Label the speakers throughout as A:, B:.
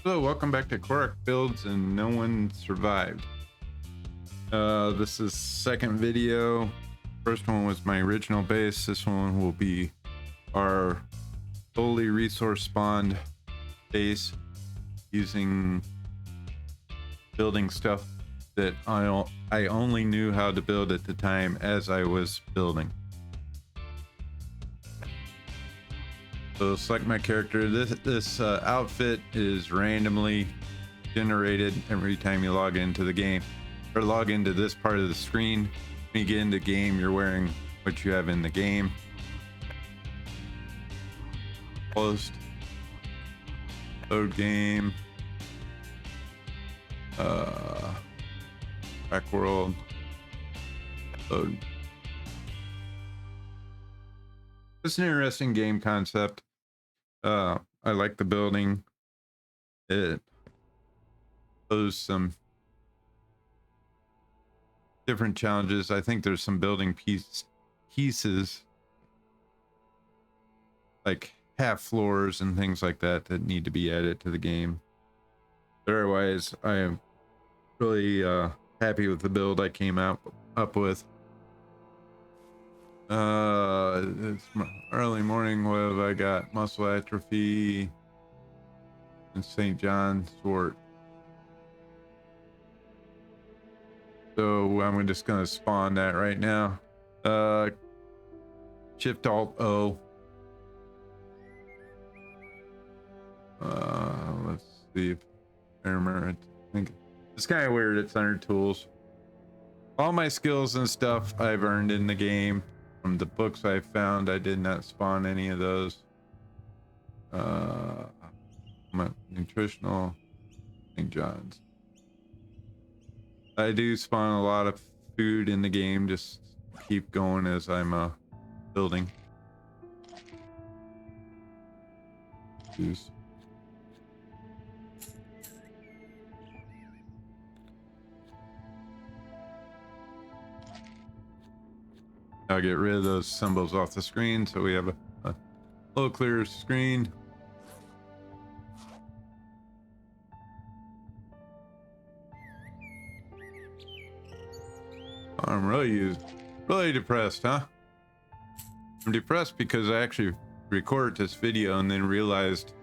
A: Hello, welcome back to Corack Builds and No One Survived. This is second video. First one was my original base. This one will be our fully resource spawned base using building stuff that I only knew how to build at the time as I was building. So select my character. This outfit is randomly generated every time you log into the game or log into this part of the screen. When you get into the game, you're wearing what you have in the game. Closed. Load game. Back world. Load. It's an interesting game concept. I like the building. It poses some different challenges. I think there's some building pieces like half floors and things like that that need to be added to the game. But otherwise, I am really happy with the build I came up with. It's early morning. What have I got? Muscle atrophy and St. John's wort. So I'm just gonna spawn that right now. Shift Alt O. Let's see if I remember it. I think it's kind of weird. It's under tools. All my skills and stuff I've earned in the game. From the books I found, I did not spawn any of those. Nutritional St. John's. I do spawn a lot of food in the game, just keep going as I'm building. Juice. I'll get rid of those symbols off the screen so we have a little clearer screen. I'm really depressed, huh? I'm depressed because I actually recorded this video and then realized,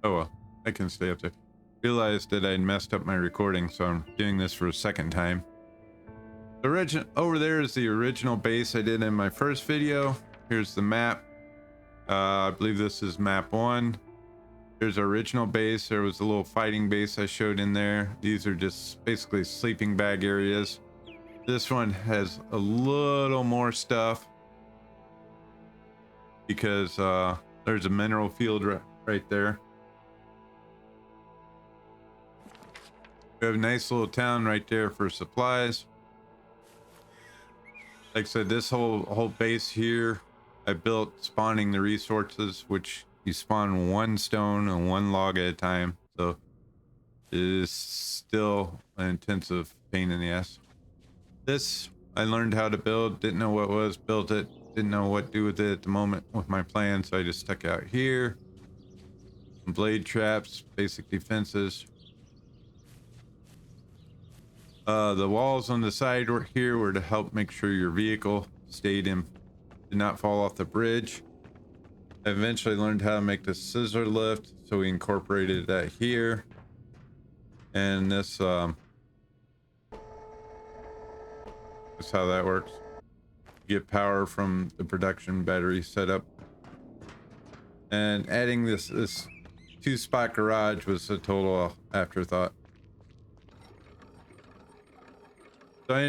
A: oh well, I can stay up there. Realized that I'd messed up my recording, so I'm doing this for a second time. Over there is the original base I did in my first video. Here's the map. I believe this is map 1. Here's our original base. There was a little fighting base I showed in there. These are just basically sleeping bag areas. This one has a little more stuff because there's a mineral field right there. We have a nice little town right there for supplies. Like I said, this whole base here, I built spawning the resources, which you spawn one stone and one log at a time. So it is still an intensive pain in the ass. This I learned how to build, didn't know what it was, built it, didn't know what to do with it at the moment with my plan, so I just stuck out here. Some blade traps, basic defenses. The walls on the side here were to help make sure your vehicle did not fall off the bridge. I eventually learned how to make the scissor lift, so we incorporated that here. And this is how that works. You get power from the production battery setup. And adding this 2-spot garage was a total afterthought. So I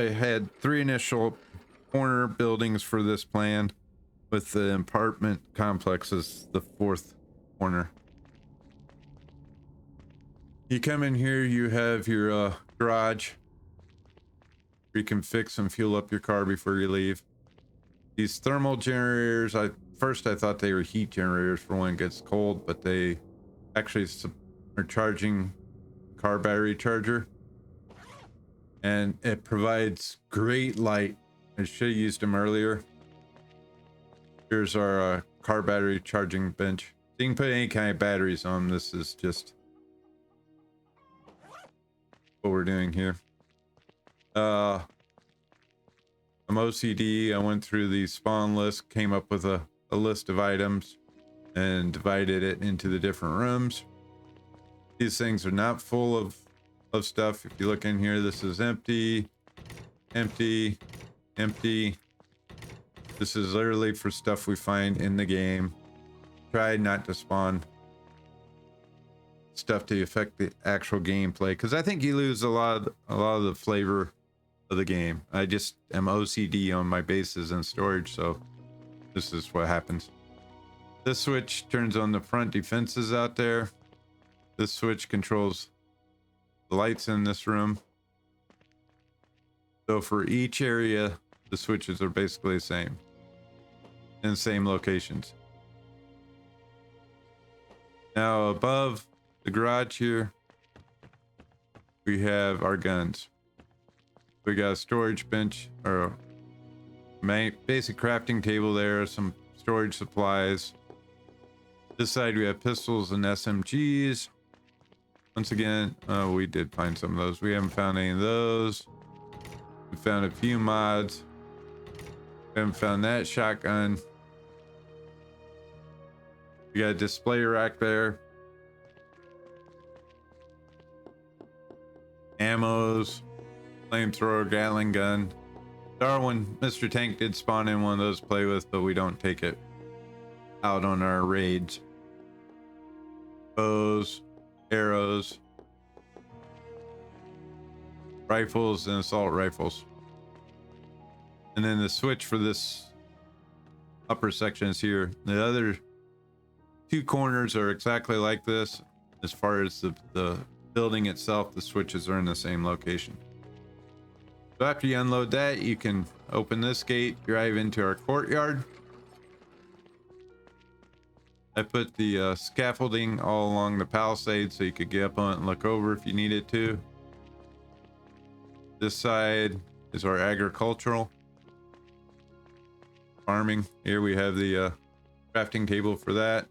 A: had 3 initial corner buildings for this plan, with the apartment complex as the 4th corner. You come in here, you have your garage. You can fix and fuel up your car before you leave. These thermal generators, first I thought they were heat generators for when it gets cold, but they actually are charging car battery charger. And it provides great light. I should have used them earlier. Here's our car battery charging bench. You can put any kind of batteries on. This is just what we're doing here. I'm OCD. I went through the spawn list, came up with a list of items and divided it into the different rooms. These things are not full of stuff. If you look in here, this is empty, empty, empty. This is literally for stuff we find in the game. Try not to spawn stuff to affect the actual gameplay, because I think you lose a lot of the flavor of the game. I just am OCD on my bases and storage, so this is what happens. This switch turns on the front defenses out there. This switch controls the lights in this room. So for each area, the switches are basically the same, in the same locations. Now above the garage here, we have our guns. We got a storage bench, or a basic crafting table there, some storage supplies. This side we have pistols and SMGs. Once again, we did find some of those. We haven't found any of those. We found a few mods. We haven't found that shotgun. We got a display rack there. Ammos, flamethrower, Gatling gun. Darwin, Mr. Tank did spawn in one of those to play with, but we don't take it out on our raids. Bows, arrows, rifles, and assault rifles. And then the switch for this upper section is here. The other two corners are exactly like this. As far as the building itself, the switches are in the same location. So after you unload that, you can open this gate, drive into our courtyard. I put the scaffolding all along the palisade so you could get up on it and look over if you needed to. This side is our agricultural farming. Here we have the crafting table for that.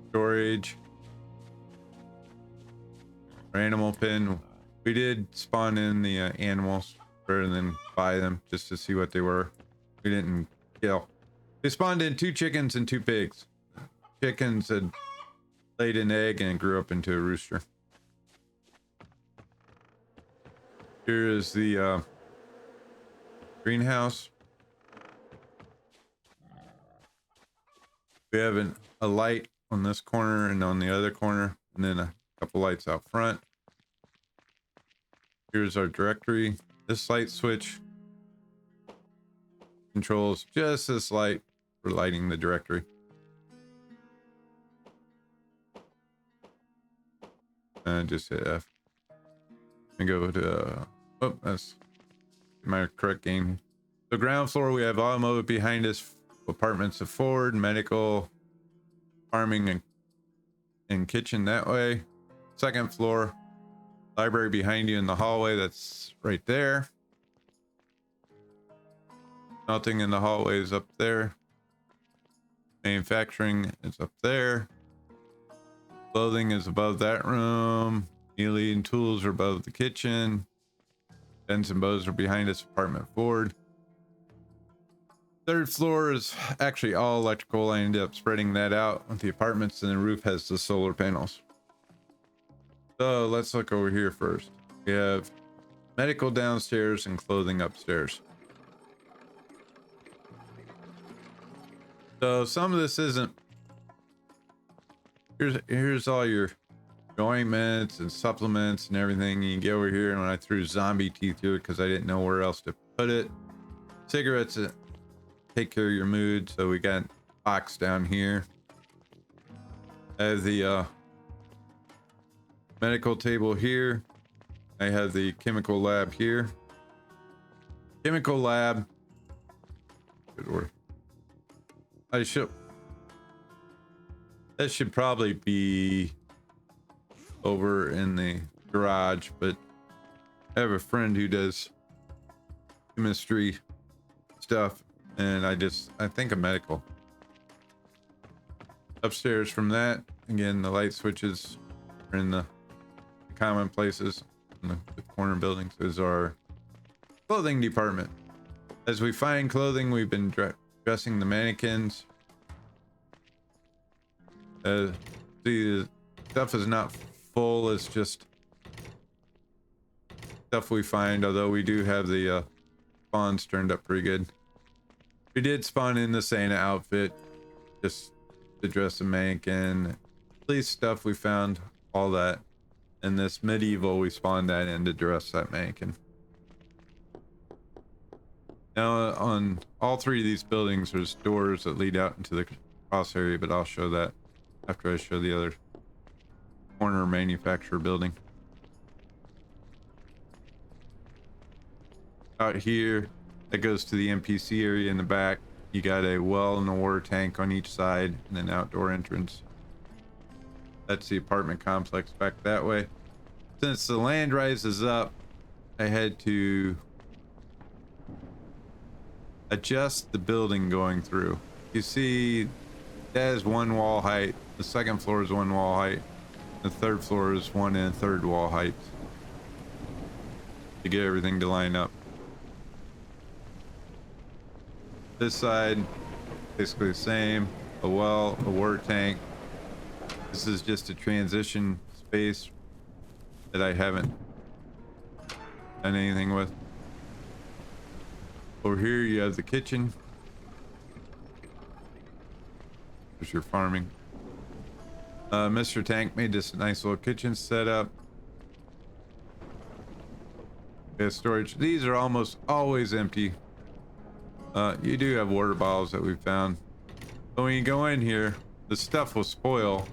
A: Storage. Our animal pen. We did spawn in the animals rather than buy them, just to see what they were. We didn't kill. We spawned in 2 chickens and 2 pigs. Chickens had laid an egg and grew up into a rooster. Here is the greenhouse. We have a light on this corner and on the other corner, and then a couple lights out front. Here's our directory. This light switch controls just this light for lighting the directory. And just hit F. And go to oh, that's my correct game. The ground floor, we have automotive behind us, apartments of Ford, medical, farming, and kitchen that way. Second floor, library behind you in the hallway, that's right there. Nothing in the hallway is up there. Manufacturing is up there. Clothing is above that room. Melee and tools are above the kitchen. Guns and bows are behind us, apartment Ford. Third floor is actually all electrical. I ended up spreading that out with the apartments, and the roof has the solar panels. So let's look over here first. We have medical downstairs and clothing upstairs. So some of this isn't. Here's all your ointments and supplements and everything. You can get over here, and when I threw zombie teeth to it because I didn't know where else to put it. Cigarettes take care of your mood, so we got box down here. I have the medical table here. I have the chemical lab here. Chemical lab. Good word. That should probably be over in the garage, but I have a friend who does chemistry stuff, and I think a medical Upstairs from that, again, the light switches are in the common places in the corner buildings, is our clothing department. As we find clothing, we've been dressing the mannequins. The stuff is not full, it's just stuff we find, although we do have the spawns turned up pretty good. We did spawn in the Santa outfit just to dress a mannequin. Police stuff we found, all that. And this medieval, we spawned that in to dress that mannequin. Now on all three of these buildings there's doors that lead out into the cross area, but I'll show that after I show the other corner manufacturer building. Out here, that goes to the NPC area in the back. You got a well and a water tank on each side and an outdoor entrance. That's the apartment complex back that way. Since the land rises up, I had to adjust the building going through. You see that is one wall height, the second floor is one wall height, the third floor is 1 1/3 wall height to get everything to line up. This side basically the same, a well, a water tank. This is just a transition space that I haven't done anything with. Over here you have the kitchen. There's your farming. Mr. Tank made this nice little kitchen setup. Yeah, storage. These are almost always empty. You do have water bottles that we found. But when you go in here, the stuff will spoil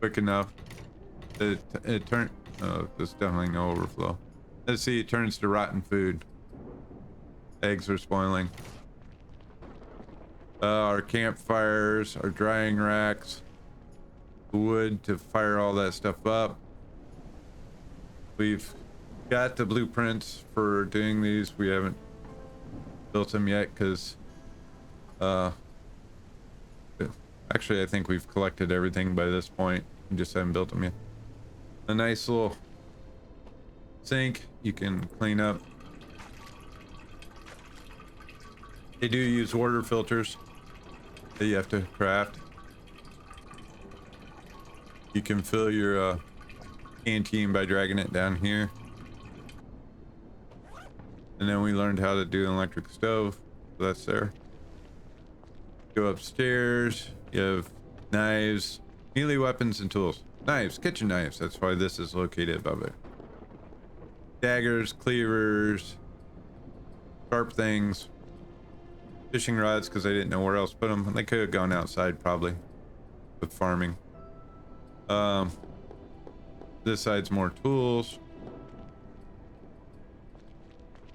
A: quick enough that it turns. There's definitely no overflow. Let's see, it turns to rotten food. Eggs are spoiling. Our campfires, our drying racks, wood to fire all that stuff up. We've got the blueprints for doing these. We haven't built them yet because actually I think we've collected everything by this point. We just haven't built them yet. A nice little sink you can clean up. They do use water filters that you have to craft. You can fill your canteen by dragging it down here. And then we learned how to do an electric stove, so that's there. Go upstairs, you have knives, melee weapons and tools. Knives, kitchen knives, that's why this is located above it. Daggers, cleavers, sharp things, fishing rods because I didn't know where else to put them. They could have gone outside probably with farming. This side's more tools.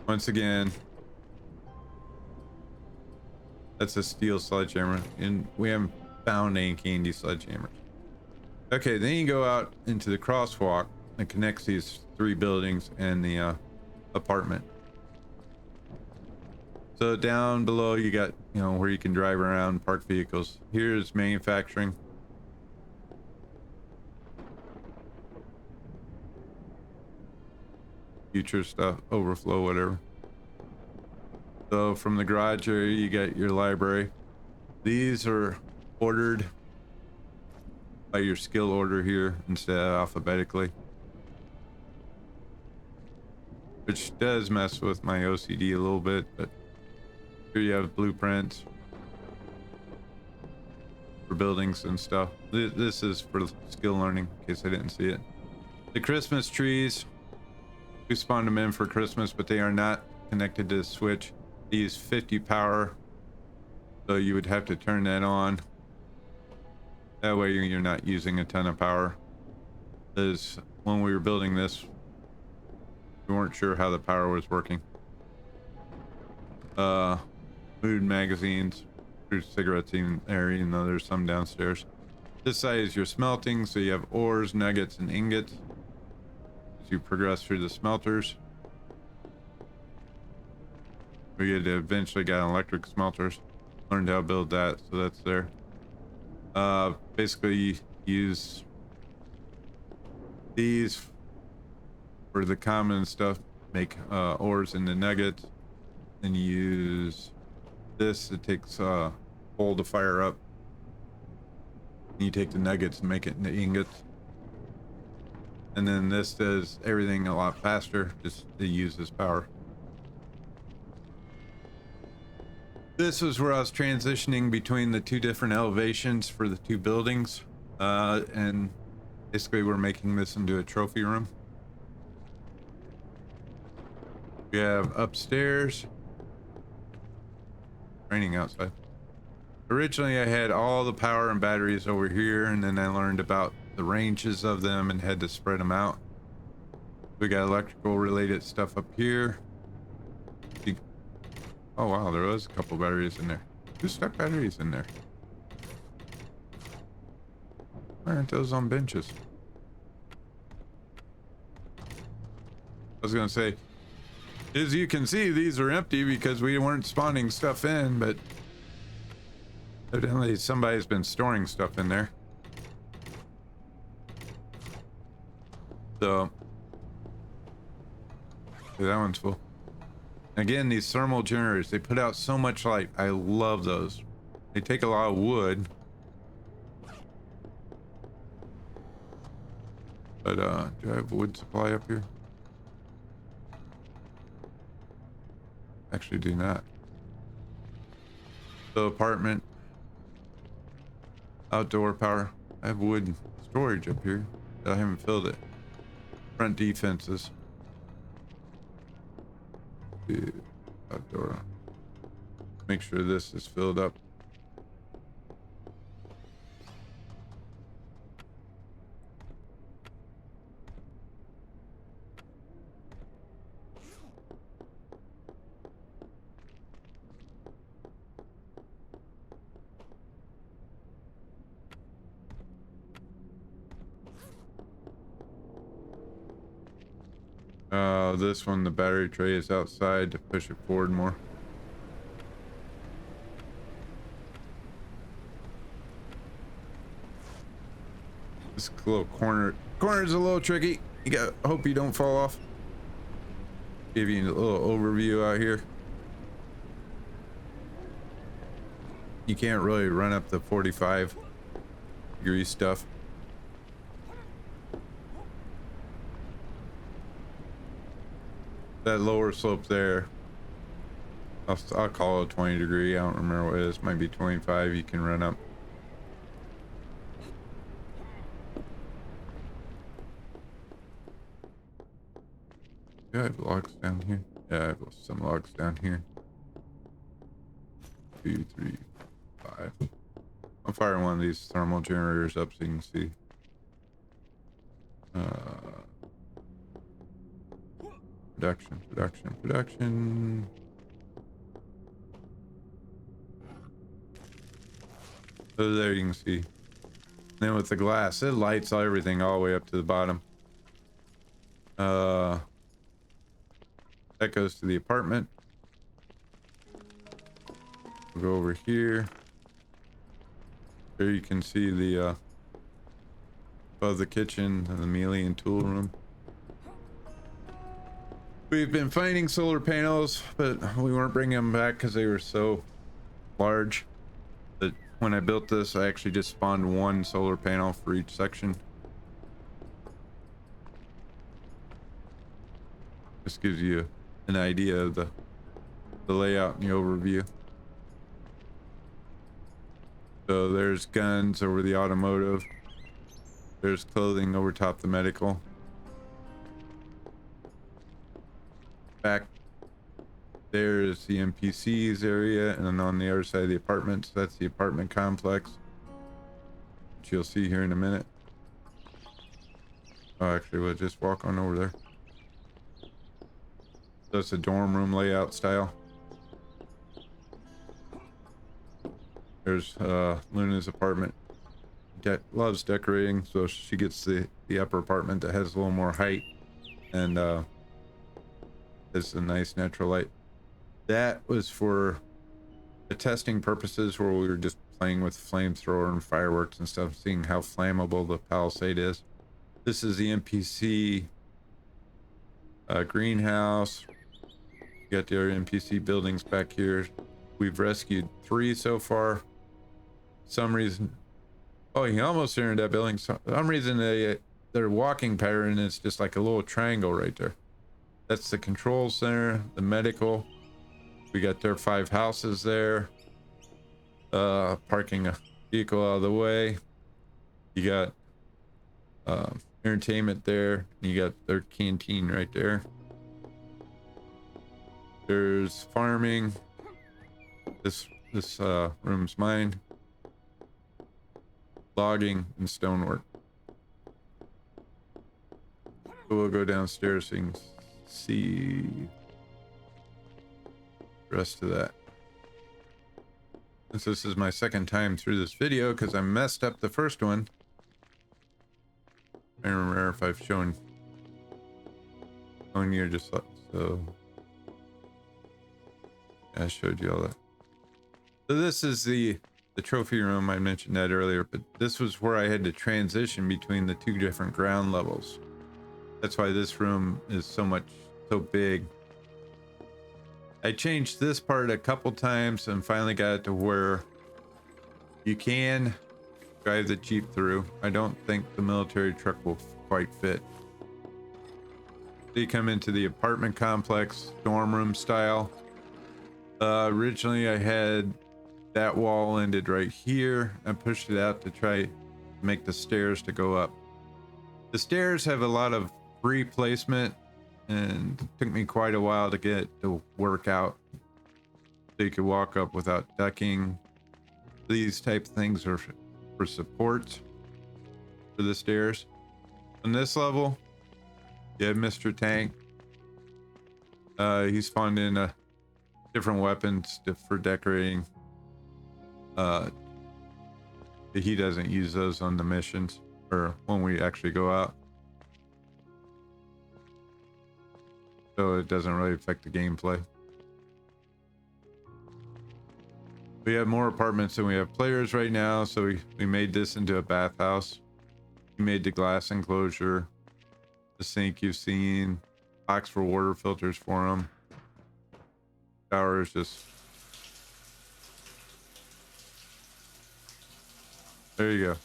A: Once again, that's a steel sledgehammer, and we haven't found any candy sledgehammers. Okay, then you go out into the crosswalk that connects these three buildings and the apartment. So down below you got, you know, where you can drive around, park vehicles. Here's manufacturing. Future stuff, overflow, whatever. So from the garage area you got your library. These are ordered by your skill order here instead of alphabetically, which does mess with my OCD a little bit, but here you have blueprints for buildings and stuff. This is for skill learning in case I didn't see it. The Christmas trees, we spawned them in for Christmas, but they are not connected to the switch. They use 50 power, so you would have to turn that on. That way you're not using a ton of power. Because when we were building this, we weren't sure how the power was working. Food magazines, there's cigarettes in there, even though there's some downstairs. This side is your smelting, so you have ores, nuggets, and ingots as you progress through the smelters. We had eventually got electric smelters, learned how to build that, so that's there. Basically use these for the common stuff, make ores into nuggets, then use this. It takes coal to fire up. You take the nuggets and make it into ingots, and then this does everything a lot faster, just to use this power. This was where I was transitioning between the two different elevations for the two buildings, and basically we're making this into a trophy room. We have upstairs. Raining outside. Originally I had all the power and batteries over here, and then I learned about the ranges of them and had to spread them out. We got electrical related stuff up here. Oh wow, there was a couple batteries in there. Who stuck batteries in there? Why aren't those on benches? I was gonna say, as you can see, these are empty because we weren't spawning stuff in, but evidently somebody's been storing stuff in there. So, okay, that one's full. Again, these thermal generators, they put out so much light. I love those. They take a lot of wood. But do I have a wood supply up here? Actually do not. The apartment. Outdoor power. I have wood storage up here. I haven't filled it. Front defenses. Outdoor. Make sure this is filled up. This one, the battery tray is outside to push it forward more. This little corner's a little tricky. You got hope you don't fall off. Give you a little overview out here. You can't really run up the 45-degree stuff. That lower slope there, I'll call it 20 degree. I don't remember what it is. Might be 25. You can run up. Do I have logs down here? Yeah, I have some logs down here. 2, 3, 5. I'm firing one of these thermal generators up so you can see. Production. So there you can see. And then with the glass, it lights everything all the way up to the bottom. That goes to the apartment. We'll go over here. There you can see the above the kitchen and the melee and tool room. We've been finding solar panels, but we weren't bringing them back because they were so large. But when I built this, I actually just spawned one solar panel for each section. This gives you an idea of the layout and the overview. So there's guns over the automotive. There's clothing over top the medical. Back there's the NPCs area, and then on the other side of the apartments, that's the apartment complex, which you'll see here in a minute. Oh, actually, we'll just walk on over there. That's a dorm room layout style. There's Luna's apartment. Loves decorating, so she gets the upper apartment that has a little more height, and it's a nice natural light. That was for the testing purposes where we were just playing with flamethrower and fireworks and stuff, seeing how flammable the palisade is. This is the NPC greenhouse. You got the other NPC buildings back here. We've rescued 3 so far. For some reason, oh, he almost entered that building. For some reason, their walking pattern is just like a little triangle right there. That's the control center, the medical. We got their 5 houses there. Parking a vehicle out of the way. You got entertainment there. You got their canteen right there. There's farming. This room's mine. Logging and stonework. We'll go downstairs so you can see the rest of that. Since this is my second time through this video because I messed up the first one. I don't remember if I've shown you just so. I showed you all that. So this is the trophy room. I mentioned that earlier, but this was where I had to transition between the 2 different ground levels. That's why this room is so big. I changed this part a couple times and finally got it to where you can drive the Jeep through. I don't think the military truck will quite fit. So you come into the apartment complex, dorm room style. Originally I had that wall ended right here. I pushed it out to try to make the stairs to go up. The stairs have a lot of free placement and it took me quite a while to get it to work out. So you could walk up without ducking. These type of things are for support for the stairs. On this level, you have Mr. Tank. He's spawned in different weapons for decorating. He doesn't use those on the missions or when we actually go out. So it doesn't really affect the gameplay. We have more apartments than we have players right now, so we made this into a bathhouse. We made the glass enclosure, the sink you've seen, box for water filters for them. Shower is just... There you go.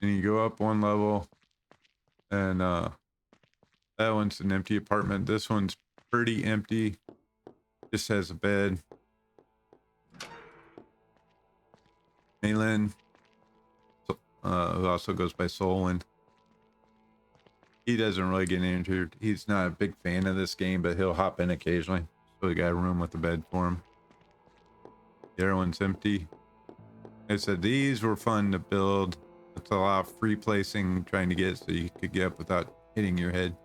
A: And you go up 1 level and that one's an empty apartment. This one's pretty empty, just has a bed. Malin, who also goes by Solon. He doesn't really get into, he's not a big fan of this game, but he'll hop in occasionally. So we got a room with a bed for him. The other one's empty. Like I said, these were fun to build. It's a lot of free placing, trying to get so you could get up without hitting your head.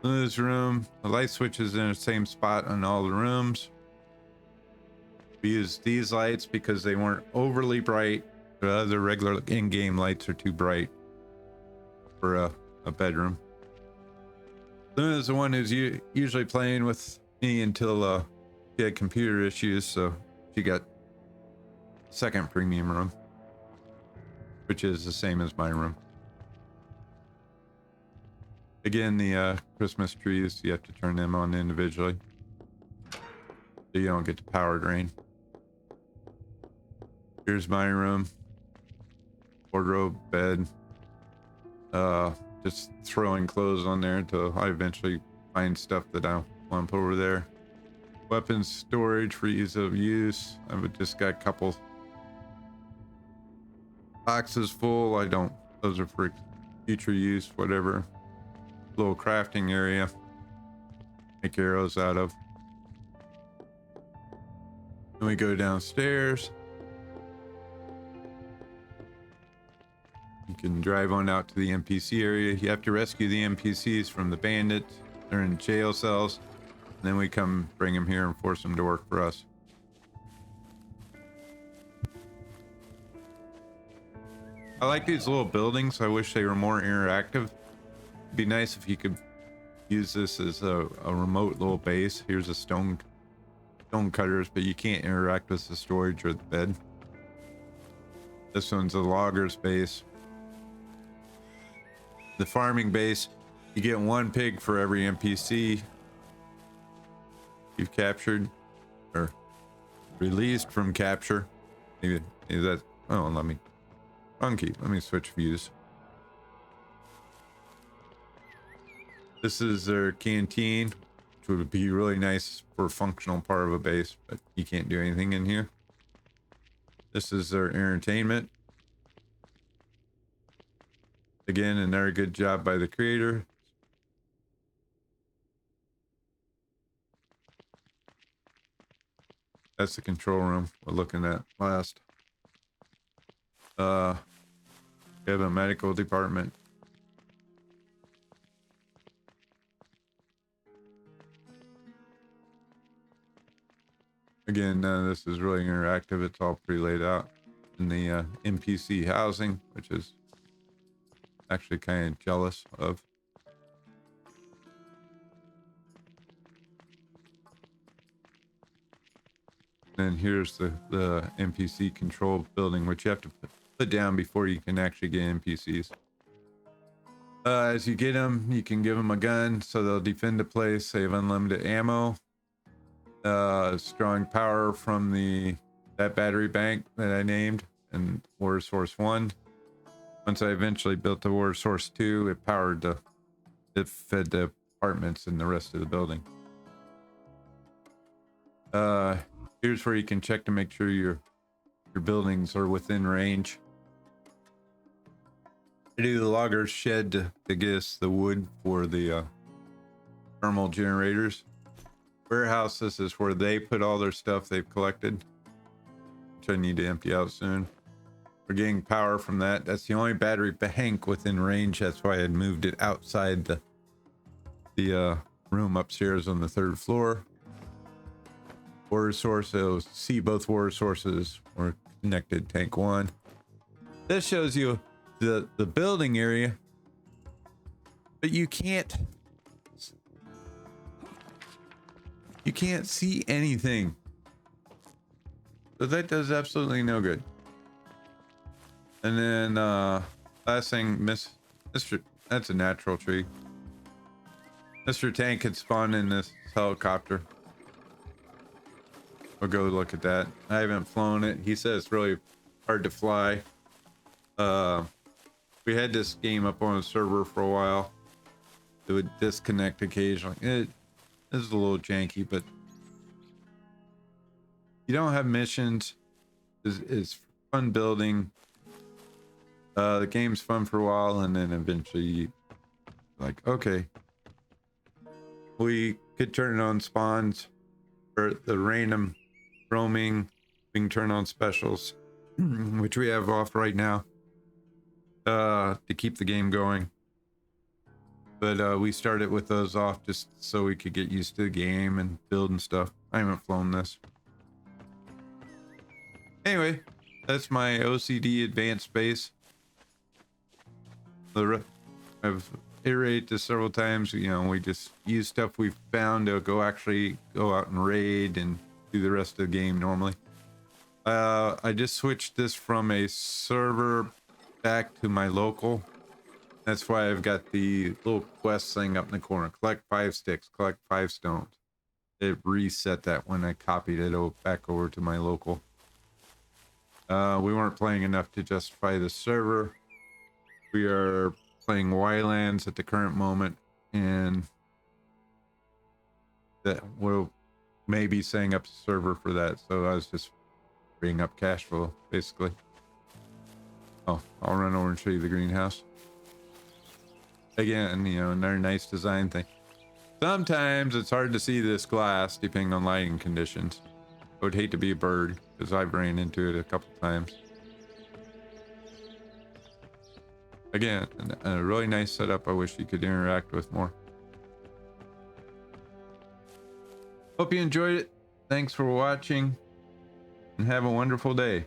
A: In this room, the light switch is in the same spot on all the rooms. We used these lights because they weren't overly bright. The other regular in-game lights are too bright for a bedroom. Luna is the one who's usually playing with me until she had computer issues, so she got second premium room, which is the same as my room. Again, the Christmas trees, you have to turn them on individually so you don't get the power drain. Here's my room. Wardrobe, bed. Just throwing clothes on there until I eventually find stuff that I want to put over there. Weapons storage for ease of use. I've just got a couple boxes full. Those are for future use, whatever. Little crafting area. Make arrows out of. Then we go downstairs. You can drive on out to the NPC area. You have to rescue the NPCs from the bandits. They're in jail cells. And then we come bring them here and force them to work for us. I like these little buildings. I wish they were more interactive. It'd be nice if you could use this as a remote little base. Here's a stone cutters, but you can't interact with the storage or the bed. This one's a logger's base. The farming base, you get 1 pig for every NPC you've captured or released from capture. Maybe that. Oh, let me switch views. This is their canteen, which would be really nice for a functional part of a base, but you can't do anything in here. This is their entertainment. Again, another good job by the creator. That's the control room we're looking at last. We have a medical department. Again, this is really interactive. It's all pre-laid out in the NPC housing, which is actually kind of jealous of. And here's the NPC control building, which you have to put down before you can actually get NPCs. As you get them, you can give them a gun so they'll defend the place. They have unlimited ammo. Strong power from that battery bank that I named and Water Source 1. Once I eventually built the Water Source 2, it fed the apartments and the rest of the building. Here's where you can check to make sure your buildings are within range. I do the logger's shed to get us the wood for the thermal generators. Warehouse, this is where they put all their stuff they've collected, which I need to empty out soon. We're getting power from that. That's the only battery bank within range. That's why I had moved it outside the room upstairs on the 3rd floor. Water source, so see both water sources were connected. Tank 1. This shows you the building area, but you can't see anything. So that does absolutely no good. And then last thing, Mr. That's a natural tree. Mr. Tank had spawned in this helicopter. We'll go look at that. I haven't flown it. He says it's really hard to fly. We had this game up on a server for a while. It would disconnect occasionally. It is a little janky, but you don't have missions. It's fun building. The game's fun for a while, and then eventually, like, okay, we could turn it on spawns for the random roaming. We can turn on specials, which we have off right now, to keep the game going. But we started with those off just so we could get used to the game and build and stuff. I haven't flown this. Anyway, that's my OCD advanced base. I've iterated this several times. You know, we just use stuff we've found to go out and raid and do the rest of the game normally. I just switched this from a server back to my local. That's why I've got the little quest thing up in the corner. Collect 5 sticks, collect 5 stones. It reset that when I copied it back over to my local. We weren't playing enough to justify the server. We are playing Ylands at the current moment, and that we'll maybe setting up a server for that. So I was just bringing up cash flow, basically. Oh, I'll run over and show you the greenhouse. Again, you know, another nice design thing. Sometimes it's hard to see this glass depending on lighting conditions. I would hate to be a bird because I've ran into it a couple times. Again, a really nice setup. I wish you could interact with more. Hope you enjoyed it. Thanks for watching and have a wonderful day.